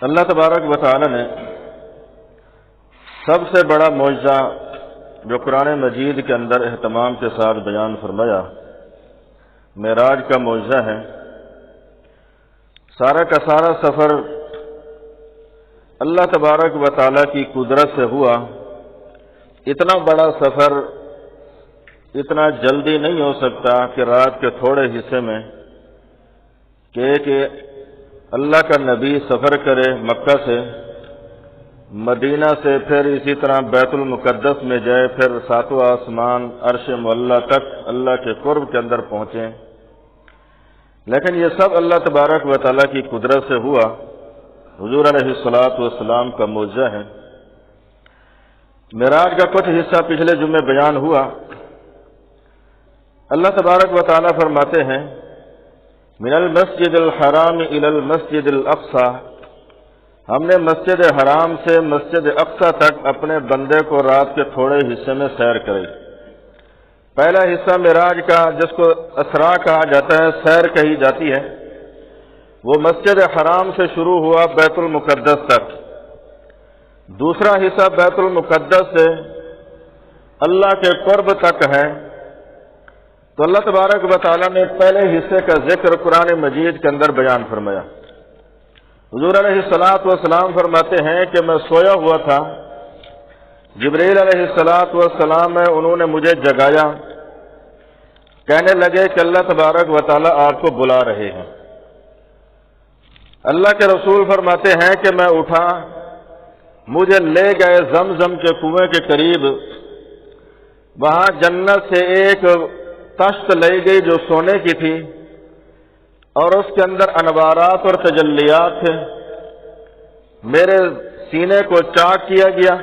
اللہ تبارک و تعالی نے سب سے بڑا معجزہ جو قرآن مجید کے اندر اہتمام کے ساتھ بیان فرمایا معراج کا معجزہ ہے۔ سارا کا سارا سفر اللہ تبارک و تعالی کی قدرت سے ہوا۔ اتنا بڑا سفر اتنا جلدی نہیں ہو سکتا کہ رات کے تھوڑے حصے میں کہ اللہ کا نبی سفر کرے مکہ سے مدینہ سے، پھر اسی طرح بیت المقدس میں جائے، پھر ساتواں آسمان عرش معلیٰ تک اللہ کے قرب کے اندر پہنچیں۔ لیکن یہ سب اللہ تبارک و تعالیٰ کی قدرت سے ہوا۔ حضور علیہ الصلوۃ والسلام کا معجزہ ہے۔ معراج کا کچھ حصہ پچھلے جمعے بیان ہوا۔ اللہ تبارک و تعالیٰ فرماتے ہیں من المسجد الحرام الی المسجد الاقصی، ہم نے مسجد حرام سے مسجد اقصی تک اپنے بندے کو رات کے تھوڑے حصے میں سیر کرائی۔ پہلا حصہ معراج کا جس کو اسراء کہا جاتا ہے، سیر کہی جاتی ہے، وہ مسجد حرام سے شروع ہوا بیت المقدس تک۔ دوسرا حصہ بیت المقدس سے اللہ کے قرب تک ہے۔ تو اللہ تبارک و تعالیٰ نے پہلے حصے کا ذکر قرآن مجید کے اندر بیان فرمایا۔ حضور علیہ الصلوۃ والسلام فرماتے ہیں کہ میں سویا ہوا تھا، جبرائیل علیہ الصلوۃ والسلام انہوں نے مجھے جگایا، کہنے لگے کہ اللہ تبارک و تعالیٰ آپ کو بلا رہے ہیں۔ اللہ کے رسول فرماتے ہیں کہ میں اٹھا، مجھے لے گئے زمزم کے کنویں کے قریب۔ وہاں جنت سے ایک تشت لائی گئی جو سونے کی تھی، اور اس کے اندر انوارات اور تجلیات تھے۔ میرے سینے کو چاک کیا گیا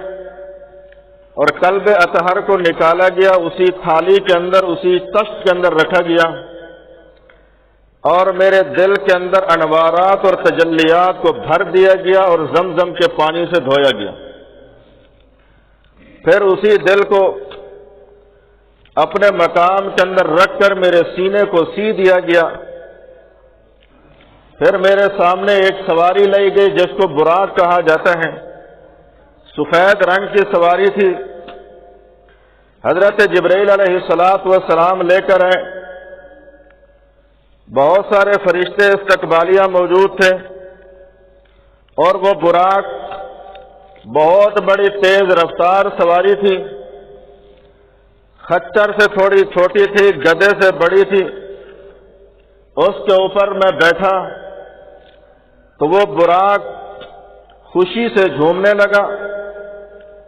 اور قلب اطہر کو نکالا گیا، اسی تھالی کے اندر اسی تشت کے اندر رکھا گیا، اور میرے دل کے اندر انوارات اور تجلیات کو بھر دیا گیا اور زمزم کے پانی سے دھویا گیا۔ پھر اسی دل کو اپنے مقام کے اندر رکھ کر میرے سینے کو سی دیا گیا۔ پھر میرے سامنے ایک سواری لائی گئی جس کو براق کہا جاتا ہے، سفید رنگ کی سواری تھی۔ حضرت جبرائیل علیہ الصلوۃ والسلام لے کر آئے۔ بہت سارے فرشتے استقبالیہ موجود تھے، اور وہ براق بہت بڑی تیز رفتار سواری تھی، خچر سے تھوڑی چھوٹی تھی، گدھے سے بڑی تھی۔ اس کے اوپر میں بیٹھا تو وہ براق خوشی سے جھومنے لگا۔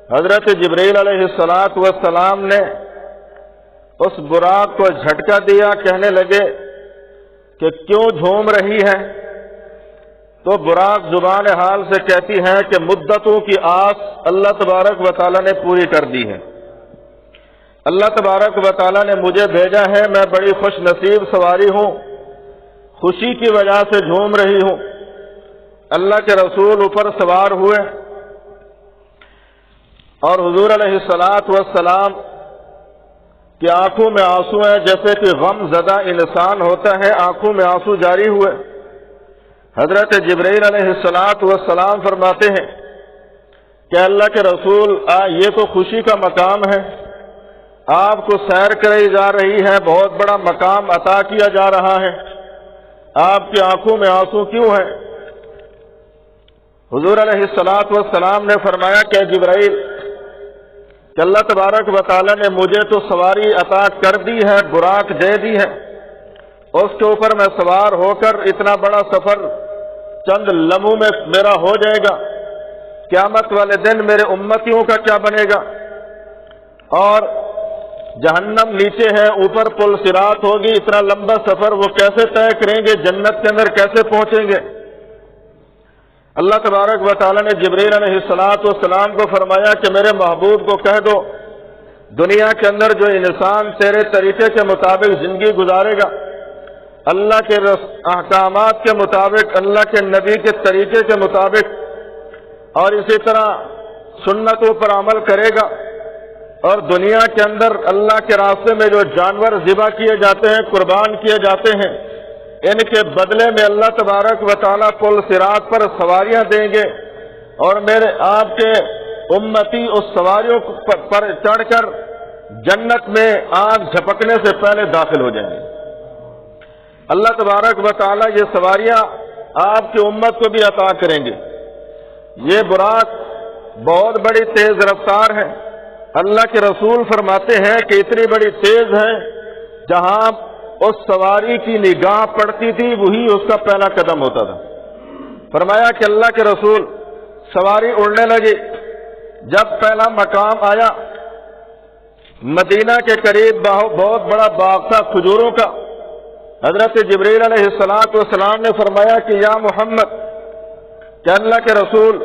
حضرت جبرائیل علیہ الصلوۃ والسلام نے اس براق کو جھٹکا دیا، کہنے لگے کہ کیوں جھوم رہی ہے؟ تو براق زبان حال سے کہتی ہے کہ مدتوں کی آس اللہ تبارک و تعالیٰ نے پوری کر دی ہے۔ اللہ تبارک و تعالیٰ نے مجھے بھیجا ہے، میں بڑی خوش نصیب سواری ہوں، خوشی کی وجہ سے جھوم رہی ہوں۔ اللہ کے رسول اوپر سوار ہوئے، اور حضور علیہ الصلوۃ والسلام کی آنکھوں میں آنسو ہیں، جیسے کہ غم زدہ انسان ہوتا ہے، آنکھوں میں آنسو جاری ہوئے۔ حضرت جبرائیل علیہ الصلوۃ والسلام فرماتے ہیں کہ اللہ کے رسول یہ تو خوشی کا مقام ہے، آپ کو سیر کرائی جا رہی ہے، بہت بڑا مقام عطا کیا جا رہا ہے، آپ کی آنکھوں میں آنسو کیوں ہیں؟ حضور علیہ الصلوۃ والسلام نے فرمایا کہ جبرائیل، کہ اللہ تبارک و تعالیٰ نے مجھے تو سواری عطا کر دی ہے، براق دے دی ہے، اس کے اوپر میں سوار ہو کر اتنا بڑا سفر چند لمحوں میں میرا ہو جائے گا، قیامت والے دن میرے امتیوں کا کیا بنے گا؟ اور جہنم نیچے ہے، اوپر پل صراط ہوگی، اتنا لمبا سفر وہ کیسے طے کریں گے؟ جنت کے اندر کیسے پہنچیں گے؟ اللہ تبارک و تعالیٰ نے جبرائیل علیہ الصلوۃ والسلام کو فرمایا کہ میرے محبوب کو کہہ دو، دنیا کے اندر جو انسان تیرے طریقے کے مطابق زندگی گزارے گا، اللہ کے احکامات کے مطابق، اللہ کے نبی کے طریقے کے مطابق، اور اسی طرح سنتوں پر عمل کرے گا، اور دنیا کے اندر اللہ کے راستے میں جو جانور ذبح کیے جاتے ہیں، قربان کیے جاتے ہیں، ان کے بدلے میں اللہ تبارک و تعالیٰ پل صراط پر سواریاں دیں گے اور میرے آپ کے امتی اس سواریوں پر چڑھ کر جنت میں آگ جھپکنے سے پہلے داخل ہو جائیں گے۔ اللہ تبارک و تعالیٰ یہ سواریاں آپ کی امت کو بھی عطا کریں گے۔ یہ براق بہت بڑی تیز رفتار ہے۔ اللہ کے رسول فرماتے ہیں کہ اتنی بڑی تیز ہے جہاں اس سواری کی نگاہ پڑتی تھی وہی اس کا پہلا قدم ہوتا تھا۔ فرمایا کہ اللہ کے رسول سواری اڑنے لگی، جب پہلا مقام آیا مدینہ کے قریب بہت بڑا باغ تھا کھجوروں کا۔ حضرت جبریل علیہ السلام نے فرمایا کہ یا محمد، کہ اللہ کے رسول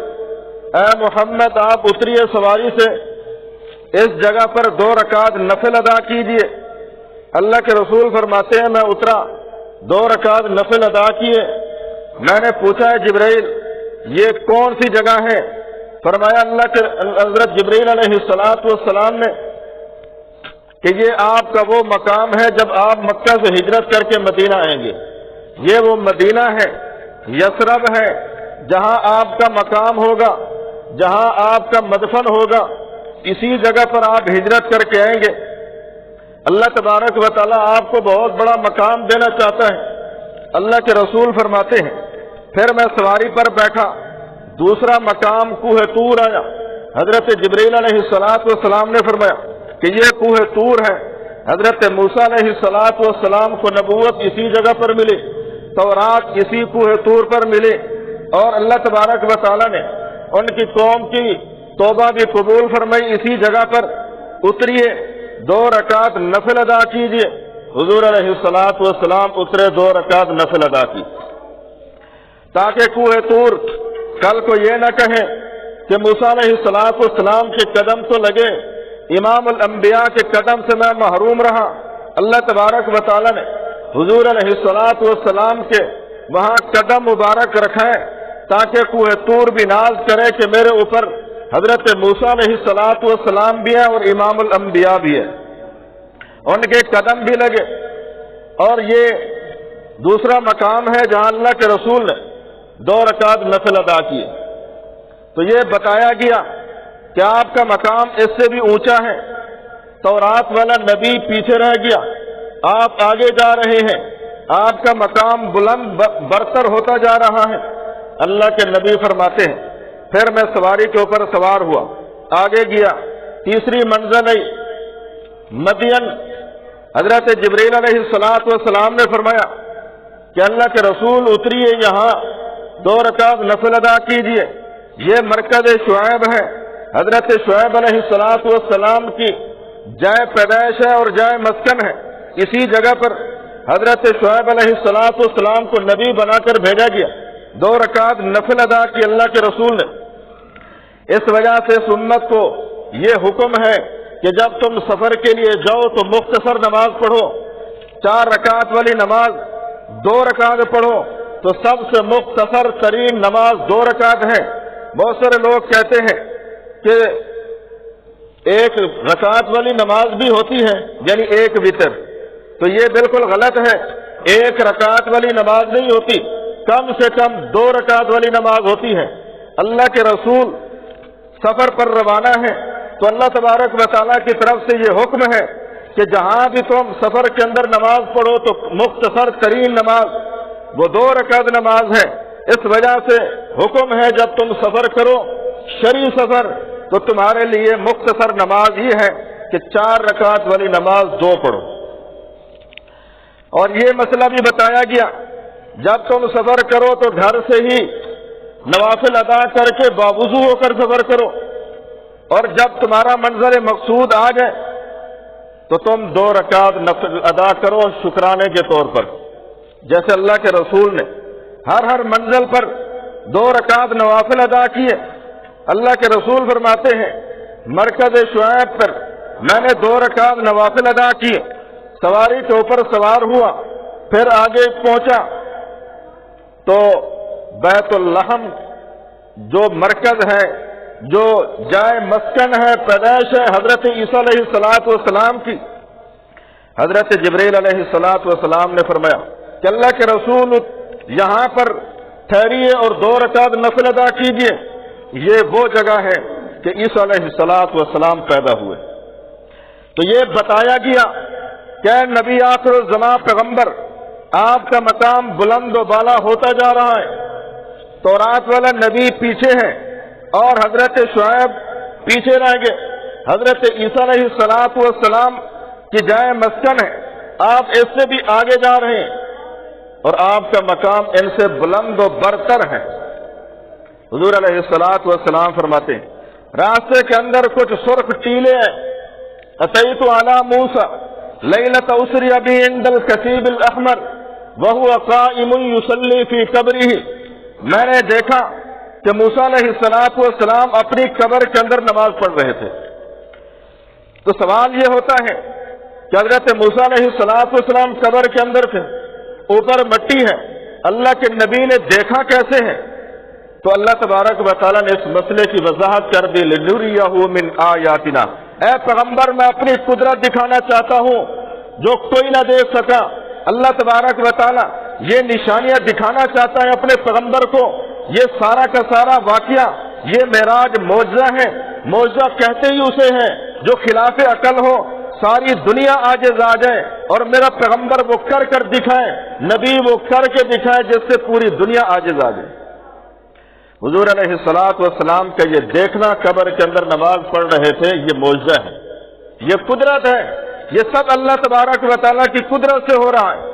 اے محمد آپ اتریے سواری سے، اس جگہ پر 2 رکعت نفل ادا کیجیے۔ اللہ کے رسول فرماتے ہیں میں اترا، 2 رکعت نفل ادا کیے۔ میں نے پوچھا ہے جبریل یہ کون سی جگہ ہے؟ فرمایا اللہ کے حضرت جبریل علیہ السلام نے کہ یہ آپ کا وہ مقام ہے جب آپ مکہ سے ہجرت کر کے مدینہ آئیں گے۔ یہ وہ مدینہ ہے، یثرب ہے، جہاں آپ کا مقام ہوگا، جہاں آپ کا مدفن ہوگا، اسی جگہ پر آپ ہجرت کر کے آئیں گے۔ اللہ تبارک و تعالیٰ آپ کو بہت بڑا مقام دینا چاہتا ہے۔ اللہ کے رسول فرماتے ہیں پھر میں سواری پر بیٹھا، دوسرا مقام کوہ طور آیا۔ حضرت جبریل علیہ السلام نے فرمایا کہ یہ کوہ طور ہے۔ حضرت موسیٰ علیہ السلام کو نبوت اسی جگہ پر ملی، تورات اسی کوہ طور پر ملی، اور اللہ تبارک و تعالیٰ نے ان کی قوم کی توبہ بھی قبول فرمائی۔ اسی جگہ پر اتریے، 2 رکعت نفل ادا کیجیے۔ حضور علیہ السلام اترے، 2 رکعت نفل ادا کی، تاکہ کوہ طور کل کو یہ نہ کہیں کہ موسیٰ علیہ السلام کے قدم تو لگے، امام الانبیاء کے قدم سے میں محروم رہا۔ اللہ تبارک و تعالیٰ نے حضور علیہ السلام کے وہاں قدم مبارک رکھائے تاکہ کوہ طور بھی ناز کرے کہ میرے اوپر حضرت موسیٰ علیہ السلام بھی ہے اور امام الانبیاء بھی ہے، ان کے قدم بھی لگے۔ اور یہ دوسرا مقام ہے جہاں اللہ کے رسول نے 2 رکعت نفل ادا کیے۔ تو یہ بتایا گیا کہ آپ کا مقام اس سے بھی اونچا ہے۔ تورات والا نبی پیچھے رہ گیا، آپ آگے جا رہے ہیں، آپ کا مقام بلند برتر ہوتا جا رہا ہے۔ اللہ کے نبی فرماتے ہیں پھر میں سواری کے اوپر سوار ہوا، آگے گیا، تیسری منزل آئی مدین۔ حضرت جبریل علیہ السلام نے فرمایا کہ اللہ کے رسول اتریے، یہاں 2 رکعت نفل ادا کیجیے۔ یہ مرکز شعیب ہے، حضرت شعیب علیہ السلام کی جائے پیدائش ہے اور جائے مسکن ہے۔ اسی جگہ پر حضرت شعیب علیہ السلام کو نبی بنا کر بھیجا گیا۔ 2 رکعت نفل ادا کی اللہ کے رسول نے۔ اس وجہ سے سنت کو یہ حکم ہے کہ جب تم سفر کے لیے جاؤ تو مختصر نماز پڑھو۔ 4 رکعت والی نماز 2 رکعت پڑھو تو سب سے مختصر ترین نماز 2 رکعت ہے۔ بہت سارے لوگ کہتے ہیں کہ 1 رکعت والی نماز بھی ہوتی ہے، یعنی 1 وتر، تو یہ بالکل غلط ہے۔ 1 رکعت والی نماز نہیں ہوتی، کم سے کم 2 رکعت والی نماز ہوتی ہے۔ اللہ کے رسول سفر پر روانہ ہے تو اللہ تبارک و تعالیٰ کی طرف سے یہ حکم ہے کہ جہاں بھی تم سفر کے اندر نماز پڑھو تو مختصر ترین نماز وہ 2 رکعت نماز ہے۔ اس وجہ سے حکم ہے جب تم سفر کرو، شرعی سفر، تو تمہارے لیے مختصر نماز یہ ہے کہ 4 رکعت والی نماز 2 پڑھو۔ اور یہ مسئلہ بھی بتایا گیا جب تم سفر کرو تو گھر سے ہی نوافل ادا کر کے باوضو ہو کر سفر کرو، اور جب تمہارا منزل مقصود آ جائے تو تم 2 رکعت نفل ادا کرو شکرانے کے طور پر، جیسے اللہ کے رسول نے ہر منزل پر 2 رکعت نوافل ادا کیے۔ اللہ کے رسول فرماتے ہیں مرکز شعیب پر میں نے 2 رکعت نوافل ادا کیے، سواری کے اوپر سوار ہوا، پھر آگے پہنچا تو بیت اللحم جو مرکز ہے، جو جائے مسکن ہے، پیدائش ہے حضرت عیسیٰ علیہ السلام کی، حضرت جبریل علیہ السلام نے فرمایا کہ اللہ کے رسول یہاں پر ٹھہریے اور 2 رکعت نفل ادا کیجیے، یہ وہ جگہ ہے کہ عیسیٰ علیہ السلام پیدا ہوئے۔ تو یہ بتایا گیا کہ نبی آخر الزمان پیغمبر، آپ کا مقام بلند و بالا ہوتا جا رہا ہے، تورات والا نبی پیچھے ہے اور حضرت شعیب پیچھے رہ گئے، حضرت عیسیٰ علیہ السلام کی جائے مسکن ہے، آپ اس سے بھی آگے جا رہے ہیں اور آپ کا مقام ان سے بلند و برتر ہے۔ حضور علیہ السلام فرماتے ہیں راستے کے اندر کچھ سرخ ٹیلے ہیں، اتیت علی موسیٰ لیلۃ اسری بی عند الکثیب الاحمر وہو قائم یصلی فی قبرہ، میں نے دیکھا کہ موسیٰ علیہ السلام اپنی قبر کے اندر نماز پڑھ رہے تھے۔ تو سوال یہ ہوتا ہے کہ حضرت موسیٰ علیہ السلام قبر کے اندر تھے، اوپر مٹی ہے، اللہ کے نبی نے دیکھا کیسے ہے؟ تو اللہ تبارک و تعالیٰ نے اس مسئلے کی وضاحت کر دی، لِنُرِيَهُ مِنْ آیَاتِنَا، اے پیغمبر میں اپنی قدرت دکھانا چاہتا ہوں جو کوئی نہ دیکھ سکا۔ اللہ تبارک و تعالیٰ یہ نشانیاں دکھانا چاہتا ہے اپنے پیغمبر کو۔ یہ سارا کا سارا واقعہ، یہ معراج معجزہ ہے، معجزہ کہتے ہی اسے ہیں جو خلاف عقل ہو، ساری دنیا عاجز آ جائے اور میرا پیغمبر وہ کر کر دکھائے، نبی وہ کر کے دکھائے جس سے پوری دنیا عاجز آ جائے۔ حضور علیہ السلام کا یہ دیکھنا، قبر کے اندر نماز پڑھ رہے تھے، یہ معجزہ ہے، یہ قدرت ہے، یہ سب اللہ تبارک و تعالیٰ کی قدرت سے ہو رہا ہے۔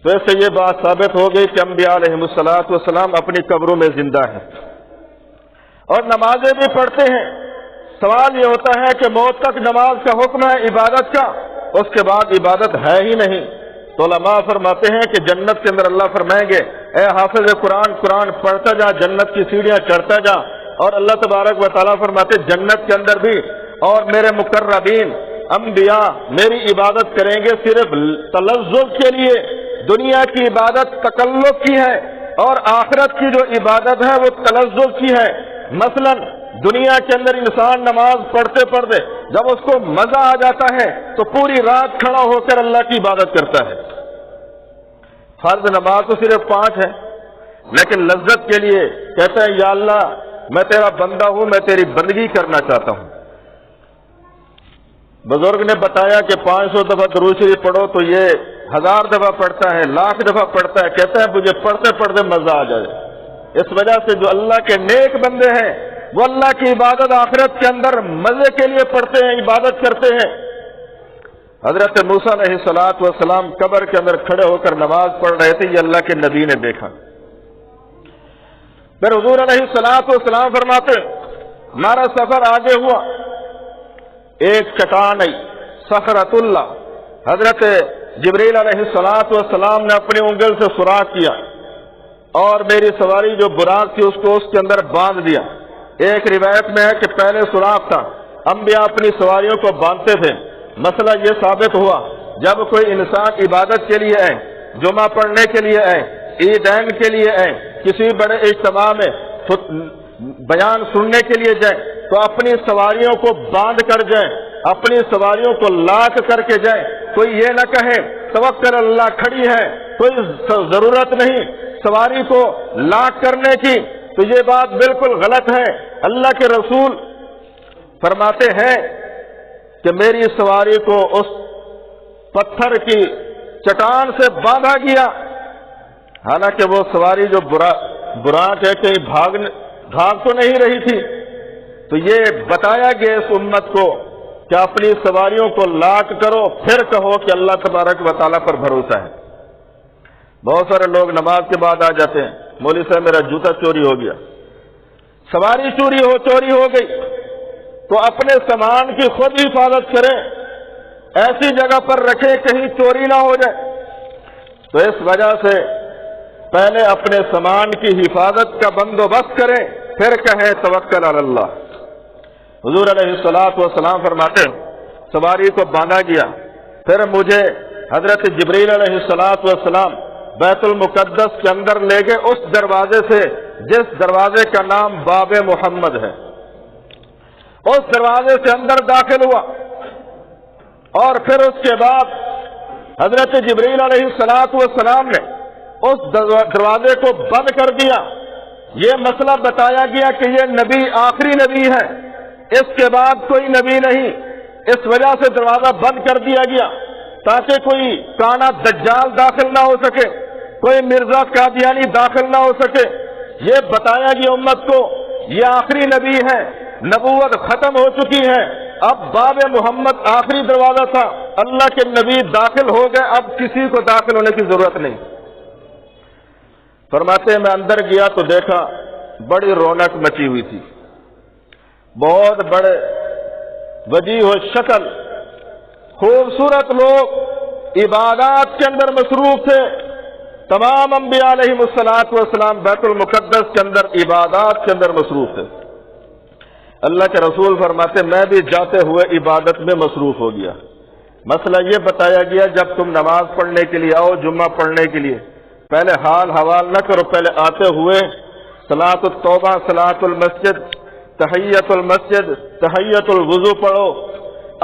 تو ایسے یہ بات ثابت ہو گئی کہ انبیاء علیہ السلام اپنی قبروں میں زندہ ہیں اور نمازیں بھی پڑھتے ہیں۔ سوال یہ ہوتا ہے کہ موت تک نماز کا حکم ہے عبادت کا، اس کے بعد عبادت ہے ہی نہیں۔ تو علماء فرماتے ہیں کہ جنت کے اندر اللہ فرمائیں گے اے حافظ قرآن پڑھتا جا، جنت کی سیڑھیاں چڑھتا جا، اور اللہ تبارک و تعالیٰ فرماتے جنت کے اندر بھی اور میرے مقربین انبیاء میری عبادت کریں گے صرف تلذذ کے لیے۔ دنیا کی عبادت تکلف کی ہے اور آخرت کی جو عبادت ہے وہ تلذذ کی ہے۔ مثلا دنیا کے اندر انسان نماز پڑھتے پڑھتے جب اس کو مزہ آ جاتا ہے تو پوری رات کھڑا ہو کر اللہ کی عبادت کرتا ہے۔ فرض نماز تو صرف 5 ہے، لیکن لذت کے لیے کہتا ہے یا اللہ میں تیرا بندہ ہوں، میں تیری بندگی کرنا چاہتا ہوں۔ بزرگ نے بتایا کہ 500 دفعہ درود شریف پڑھو تو یہ 1000 دفعہ پڑھتا ہے، 1,00,000 دفعہ پڑھتا ہے، کہتا ہے مجھے پڑھتے پڑھتے مزہ آ جائے۔ اس وجہ سے جو اللہ کے نیک بندے ہیں وہ اللہ کی عبادت آخرت کے اندر مزے کے لیے پڑھتے ہیں، عبادت کرتے ہیں۔ حضرت موسیٰ علیہ السلام قبر کے اندر کھڑے ہو کر نماز پڑھ رہے تھے، یہ اللہ کے نبی نے دیکھا۔ پھر حضور علیہ السلام فرماتے ہمارا سفر آگے ہوا، ایک چٹان آئی صخرۃ اللہ، حضرت جبریل علیہ السلام نے اپنی انگل سے سوراخ کیا اور میری سواری جو براق تھی اس کو اس کے اندر باندھ دیا۔ ایک روایت میں ہے کہ پہلے سوراخ تھا، انبیاء اپنی سواریوں کو باندھتے تھے۔ مسئلہ یہ ثابت ہوا جب کوئی انسان عبادت کے لیے آئے، جمعہ پڑھنے کے لیے آئے، عیدین کے لیے آئے، کسی بڑے اجتماع میں بیان سننے کے لیے جائیں تو اپنی سواریوں کو باندھ کر جائیں، اپنی سواریوں کو لاک کر کے جائیں۔ کوئی یہ نہ کہے توکل اللہ کھڑی ہے، کوئی ضرورت نہیں سواری کو لاک کرنے کی، تو یہ بات بالکل غلط ہے۔ اللہ کے رسول فرماتے ہیں کہ میری سواری کو اس پتھر کی چٹان سے باندھا گیا، حالانکہ وہ سواری جو براق ہے کہیں بھاگ تو نہیں رہی تھی۔ تو یہ بتایا گیا اس امت کو کہ اپنی سواریوں کو لاک کرو، پھر کہو کہ اللہ تبارک و تعالیٰ پر بھروسہ ہے۔ بہت سارے لوگ نماز کے بعد آ جاتے ہیں، مولوی صاحب میرا جوتا چوری ہو گیا، سواری چوری ہو گئی، تو اپنے سامان کی خود حفاظت کریں، ایسی جگہ پر رکھیں کہیں چوری نہ ہو جائے۔ تو اس وجہ سے پہلے اپنے سامان کی حفاظت کا بندوبست کریں، پھر کہیں توکل علی اللہ۔ حضور علیہ السلام فرماتے سواری کو باندھا گیا، پھر مجھے حضرت جبریل علیہ السلام بیت المقدس کے اندر لے گئے، اس دروازے سے جس دروازے کا نام باب محمد ہے، اس دروازے سے اندر داخل ہوا، اور پھر اس کے بعد حضرت جبریل علیہ السلام نے اس دروازے کو بند کر دیا. یہ مسئلہ بتایا گیا کہ یہ نبی آخری نبی ہے، اس کے بعد کوئی نبی نہیں. اس وجہ سے دروازہ بند کر دیا گیا تاکہ کوئی کانا دجال داخل نہ ہو سکے، کوئی مرزا قادیانی داخل نہ ہو سکے. یہ بتایا گیا امت کو یہ آخری نبی ہے، نبوت ختم ہو چکی ہے، اب باب محمد آخری دروازہ تھا، اللہ کے نبی داخل ہو گئے، اب کسی کو داخل ہونے کی ضرورت نہیں. فرماتے ہیں میں اندر گیا تو دیکھا بڑی رونق مچی ہوئی تھی، بہت بڑے وجیح و شکل خوبصورت لوگ عبادات کے اندر مصروف تھے. تمام انبیاء علیہ السلام بیت المقدس کے اندر عبادات کے اندر مصروف تھے. اللہ کے رسول فرماتے میں بھی جاتے ہوئے عبادت میں مصروف ہو گیا. مسئلہ یہ بتایا گیا جب تم نماز پڑھنے کے لیے آؤ، جمعہ پڑھنے کے لیے، پہلے حال حوال نہ کرو، پہلے آتے ہوئے صلاۃ التوبہ، صلاۃ المسجد، تحیۃ المسجد، تحیۃ الوضو پڑھو،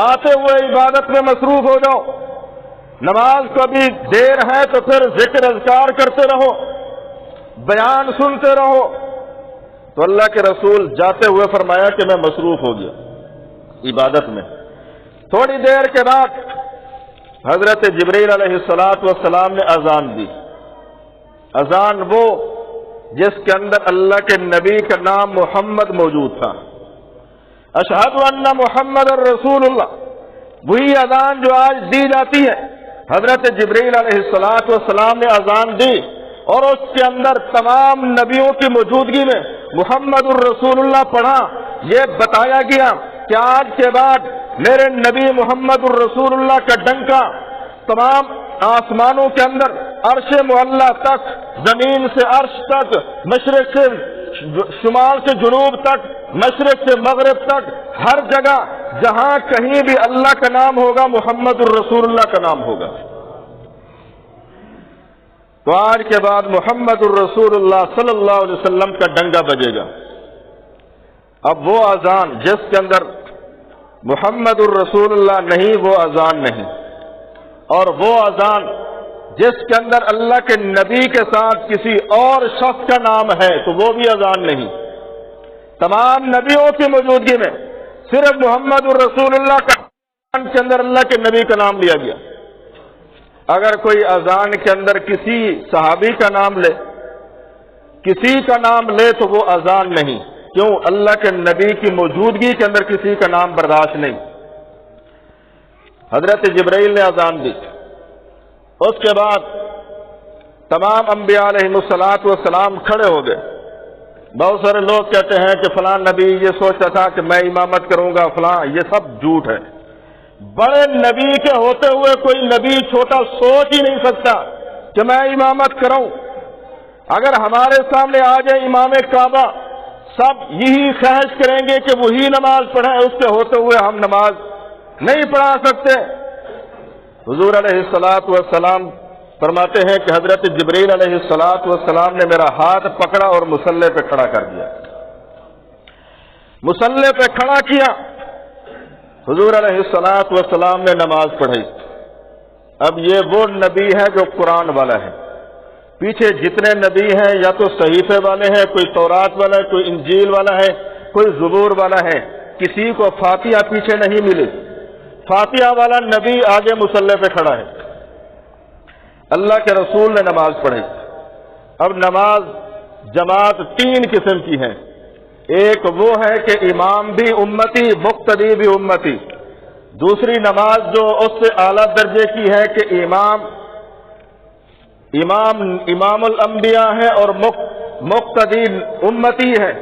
آتے ہوئے عبادت میں مصروف ہو جاؤ. نماز کو بھی دیر ہے تو پھر ذکر اذکار کرتے رہو، بیان سنتے رہو. تو اللہ کے رسول جاتے ہوئے فرمایا کہ میں مصروف ہو گیا عبادت میں. تھوڑی دیر کے بعد حضرت جبریل علیہ السلام نے اذان دی. اذان وہ جس کے اندر اللہ کے نبی کا نام محمد موجود تھا. اشہد ان محمد رسول اللہ، وہی اذان جو آج دی جاتی ہے. حضرت جبریل علیہ السلام نے اذان دی اور اس کے اندر تمام نبیوں کی موجودگی میں محمد الرسول اللہ پڑھا. یہ بتایا گیا کہ آج کے بعد میرے نبی محمد الرسول اللہ کا ڈنکا تمام آسمانوں کے اندر، عرش معلیٰ تک، زمین سے عرش تک، مشرق سے شمال سے جنوب تک، مشرق سے مغرب تک، ہر جگہ جہاں کہیں بھی اللہ کا نام ہوگا محمد الرسول اللہ کا نام ہوگا. تو آج کے بعد محمد الرسول اللہ صلی اللہ علیہ وسلم کا ڈنگا بجے گا. اب وہ اذان جس کے اندر محمد الرسول اللہ نہیں، وہ اذان نہیں، اور وہ اذان جس کے اندر اللہ کے نبی کے ساتھ کسی اور شخص کا نام ہے تو وہ بھی اذان نہیں. تمام نبیوں کی موجودگی میں صرف محمد الرسول اللہ کا کے اندر اللہ کے نبی کا نام لیا گیا. اگر کوئی اذان کے اندر کسی صحابی کا نام لے، کسی کا نام لے تو وہ اذان نہیں. کیوں؟ اللہ کے نبی کی موجودگی کے اندر کسی کا نام برداشت نہیں. حضرت جبرائیل نے اذان دی. اس کے بعد تمام انبیاء علیہ السلام کھڑے ہو گئے. بہت سارے لوگ کہتے ہیں کہ فلاں نبی یہ سوچتا تھا کہ میں امامت کروں گا، فلاں، یہ سب جھوٹ ہے. بڑے نبی کے ہوتے ہوئے کوئی نبی چھوٹا سوچ ہی نہیں سکتا کہ میں امامت کروں. اگر ہمارے سامنے آ جائے امام کعبہ، سب یہی خواہش کریں گے کہ وہی نماز پڑھیں، اس کے ہوتے ہوئے ہم نماز نہیں پڑھا سکتے. حضور علیہ السلام فرماتے ہیں کہ حضرت جبرائیل علیہ السلام نے میرا ہاتھ پکڑا اور مصلی پہ کھڑا کر دیا. مصلی پہ کھڑا کیا، حضور علیہ السلام نے نماز پڑھی. اب یہ وہ نبی ہے جو قرآن والا ہے. پیچھے جتنے نبی ہیں یا تو صحیفے والے ہیں، کوئی تورات والا ہے، کوئی انجیل والا ہے، کوئی زبور والا ہے. کسی کو فاتحہ پیچھے نہیں ملی. فاتحہ والا نبی آگے مصلی پہ کھڑا ہے. اللہ کے رسول نے نماز پڑھی. اب نماز جماعت تین قسم کی ہے. ایک وہ ہے کہ امام بھی امتی، مقتدی بھی امتی. دوسری نماز جو اس سے اعلیٰ درجے کی ہے کہ امام الانبیاء ہے اور مقتدی امتی ہے.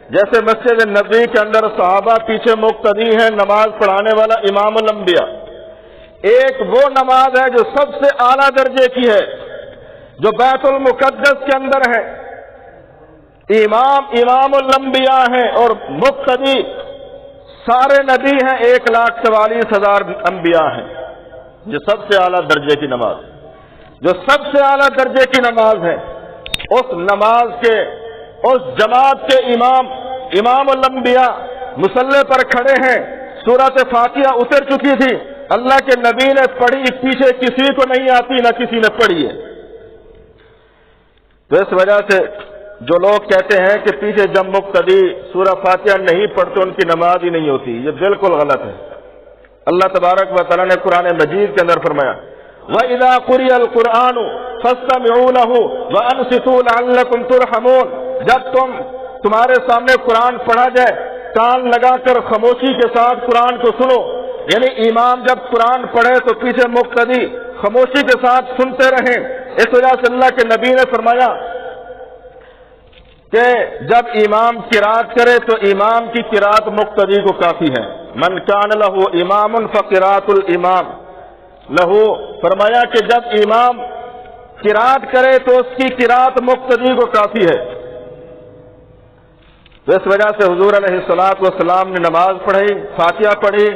جیسے مسجد نبوی کے اندر صحابہ پیچھے مقتدی ہیں، نماز پڑھانے والا امام الانبیاء. ایک وہ نماز ہے جو سب سے اعلیٰ درجے کی ہے، جو بیت المقدس کے اندر ہے. امام الانبیاء ہیں اور مقتدی سارے نبی ہیں، 1,44,000 انبیاء ہیں. یہ سب سے اعلیٰ درجے کی نماز، جو سب سے اعلیٰ درجے کی نماز ہے. اس نماز کے، اس جماعت کے امام الانبیاء مصلی پر کھڑے ہیں. سورۃ فاتحہ اتر چکی تھی، اللہ کے نبی نے پڑھی، پیچھے کسی کو نہیں آتی، نہ کسی نے پڑھی ہے۔ تو اس وجہ سے جو لوگ کہتے ہیں کہ پیچھے جب مقتدی سورہ فاتحہ نہیں پڑھتے ان کی نماز ہی نہیں ہوتی، یہ بالکل غلط ہے۔ اللہ تبارک و تعالیٰ نے قرآن مجید کے اندر فرمایا وَإِذَا قُرِئَ الْقُرْآنُ فَاسْتَمِعُوا لَهُ وَأَنصِتُوا لَعَلَّكُمْ تُرْحَمُونَ، جب تمہارے سامنے قرآن پڑھا جائے کان لگا کر خاموشی کے ساتھ قرآن کو سنو، یعنی امام جب قرآن پڑھے تو پیچھے مقتدی خاموشی کے ساتھ سنتے رہیں۔ اس وجہ سے اللہ کے نبی نے فرمایا کہ جب امام قرات کرے تو امام کی قرات مقتدی کو کافی ہے۔ من کان لہو امام فقرات الامام لہو، فرمایا کہ جب امام قرات کرے تو اس کی قرات مقتدی کو کافی ہے۔ تو اس وجہ سے حضور علیہ الصلوۃ والسلام نے نماز پڑھی، فاتحہ پڑھی،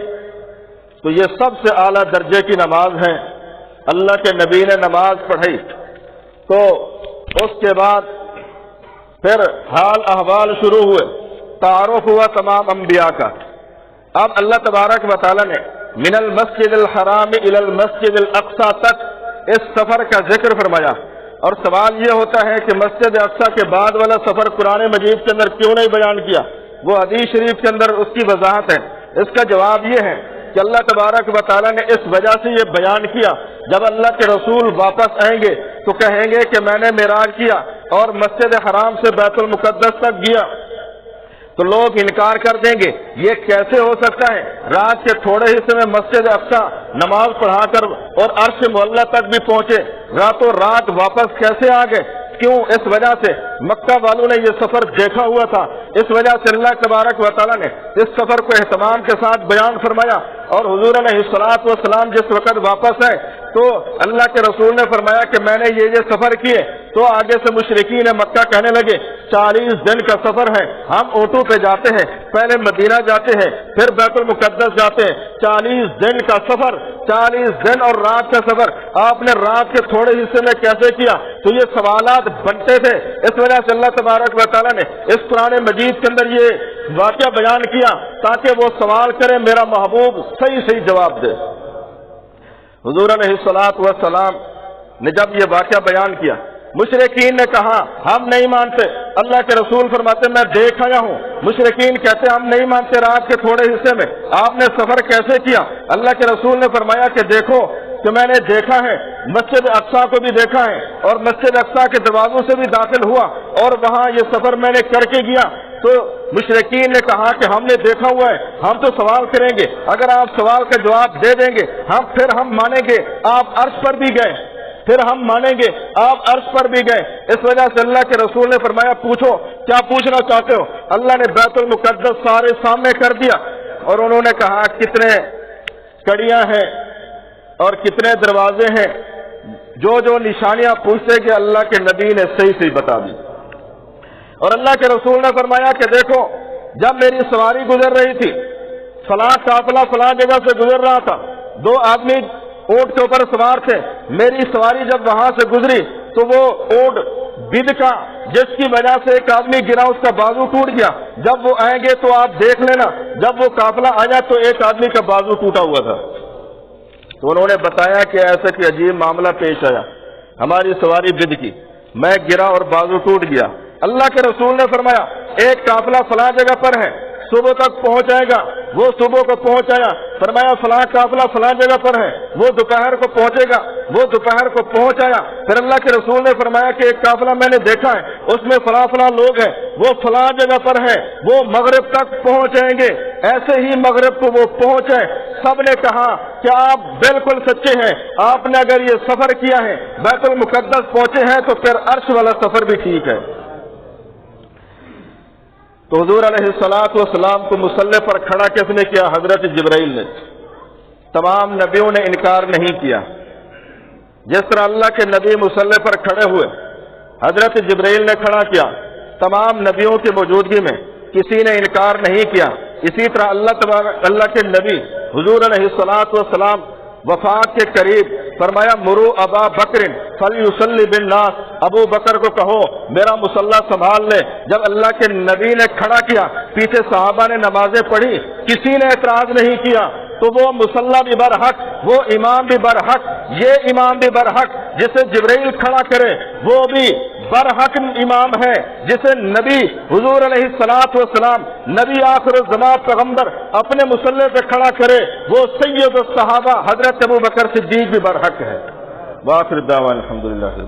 تو یہ سب سے اعلیٰ درجے کی نماز ہے۔ اللہ کے نبی نے نماز پڑھی تو اس کے بعد پھر حال احوال شروع ہوئے، تعارف ہوا تمام انبیاء کا۔ اب اللہ تبارک و تعالیٰ نے من المسجد الحرام الى المسجد الاقصی تک اس سفر کا ذکر فرمایا، اور سوال یہ ہوتا ہے کہ مسجد اقصی کے بعد والا سفر قرآن مجید کے اندر کیوں نہیں بیان کیا؟ وہ حدیث شریف کے اندر اس کی وضاحت ہے۔ اس کا جواب یہ ہے کہ اللہ تبارک و تعالیٰ نے اس وجہ سے یہ بیان کیا، جب اللہ کے رسول واپس آئیں گے تو کہیں گے کہ میں نے معراج کیا اور مسجد حرام سے بیت المقدس تک گیا، تو لوگ انکار کر دیں گے یہ کیسے ہو سکتا ہے؟ رات کے تھوڑے حصے میں مسجد اقصی نماز پڑھا کر اور عرش معلیٰ تک بھی پہنچے، راتوں رات واپس کیسے آ گئے؟ کیوں؟ اس وجہ سے مکہ والوں نے یہ سفر دیکھا ہوا تھا، اس وجہ سے اللہ تبارک و تعالیٰ نے اس سفر کو اہتمام کے ساتھ بیان فرمایا۔ اور حضور علیہ الصلوۃ والسلام جس وقت واپس آئے تو اللہ کے رسول نے فرمایا کہ میں نے یہ سفر کیے، تو آگے سے مشرکین مکہ کہنے لگے 40 دن کا سفر ہے، ہم اونٹوں پہ جاتے ہیں، پہلے مدینہ جاتے ہیں پھر بیت المقدس جاتے ہیں، 40 دن کا سفر، 40 دن اور رات کا سفر آپ نے رات کے تھوڑے حصے میں کیسے کیا؟ تو یہ سوالات بنتے تھے۔ اس وجہ سے اللہ تبارک و تعالیٰ نے اس قرآن مجید کے اندر یہ واقعہ بیان کیا تاکہ وہ سوال کرے، میرا محبوب صحیح جواب دے۔ حضور علیہ الصلوۃ والسلام نے جب یہ واقعہ بیان کیا، مشرکین نے کہا ہم نہیں مانتے، اللہ کے رسول فرماتے میں دیکھ آیا ہوں۔ مشرکین کہتے ہم نہیں مانتے، رات کے تھوڑے حصے میں آپ نے سفر کیسے کیا؟ اللہ کے رسول نے فرمایا کہ دیکھو کہ میں نے دیکھا ہے، مسجد اقصی کو بھی دیکھا ہے اور مسجد اقصی کے دروازوں سے بھی داخل ہوا اور وہاں یہ سفر میں نے کر کے گیا۔ تو مشرکین نے کہا کہ ہم نے دیکھا ہوا ہے، ہم تو سوال کریں گے، اگر آپ سوال کا جواب دے دیں گے پھر ہم مانیں گے آپ عرش پر بھی گئے، پھر ہم مانیں گے آپ عرش پر بھی گئے۔ اس وجہ سے اللہ کے رسول نے فرمایا پوچھو کیا پوچھنا چاہتے ہو؟ اللہ نے بیت المقدس سارے سامنے کر دیا اور انہوں نے کہا کتنے کڑیاں ہیں اور کتنے دروازے ہیں، جو نشانیاں پوچھتے کہ اللہ کے نبی نے صحیح بتا دی۔ اور اللہ کے رسول نے فرمایا کہ دیکھو جب میری سواری گزر رہی تھی، فلاں قافلہ فلاں جگہ سے گزر رہا تھا، 2 آدمی اونٹ کے اوپر سوار تھے، میری سواری جب وہاں سے گزری تو وہ اونٹ بد کا جس کی وجہ سے ایک آدمی گرا، اس کا بازو ٹوٹ گیا۔ جب وہ آئیں گے تو آپ دیکھ لینا، جب وہ قافلہ آیا تو ایک آدمی کا بازو ٹوٹا ہوا تھا۔ تو انہوں نے بتایا کہ ایسا کہ عجیب معاملہ پیش آیا، ہماری سواری بد کی، میں گرا اور بازو ٹوٹ گیا۔ اللہ کے رسول نے فرمایا ایک قافلہ فلاں جگہ پر ہے، صبح تک پہنچ جائے گا، وہ صبح کو پہنچ آیا، فرمایا فلاں قافلہ فلاں جگہ پر ہے، وہ دوپہر کو پہنچے گا، وہ دوپہر کو پہنچ آیا۔ پھر اللہ کے رسول نے فرمایا کہ ایک قافلہ میں نے دیکھا ہے، اس میں فلاں لوگ ہیں، وہ فلاں جگہ پر ہیں، وہ مغرب تک پہنچ جائیں گے، ایسے ہی مغرب کو وہ پہنچے۔ سب نے کہا کہ آپ بالکل سچے ہیں، آپ نے اگر یہ سفر کیا ہے بیت المقدس پہنچے ہیں تو پھر عرش والا سفر بھی ٹھیک ہے۔ تو حضور علیہ الصلوۃ والسلام کو مصلی پر کھڑا کس نے کیا؟ حضرت جبرائیل نے۔ تمام نبیوں نے انکار نہیں کیا۔ جس طرح اللہ کے نبی مصلی پر کھڑے ہوئے، حضرت جبرائیل نے کھڑا کیا، تمام نبیوں کی موجودگی میں کسی نے انکار نہیں کیا۔ اسی طرح اللہ کے نبی حضور علیہ الصلوۃ والسلام وفات کے قریب فرمایا مرو ابا بکر فلیصلی بالناس، ابو بکر کو کہو میرا مصلی سنبھال لے۔ جب اللہ کے نبی نے کھڑا کیا، پیچھے صحابہ نے نمازیں پڑھی، کسی نے اعتراض نہیں کیا، تو وہ مصلی بھی برحق، وہ امام بھی برحق، یہ امام بھی برحق جسے جبرائیل کھڑا کرے وہ بھی برحق امام ہے، جسے نبی حضور علیہ الصلوۃ والسلام نبی آخر الزمان پیغمبر اپنے مصلی پہ کھڑا کرے وہ سید الصحابہ حضرت ابو بکر صدیق بھی برحق ہے۔ وآخر دعوانا الحمدللہ۔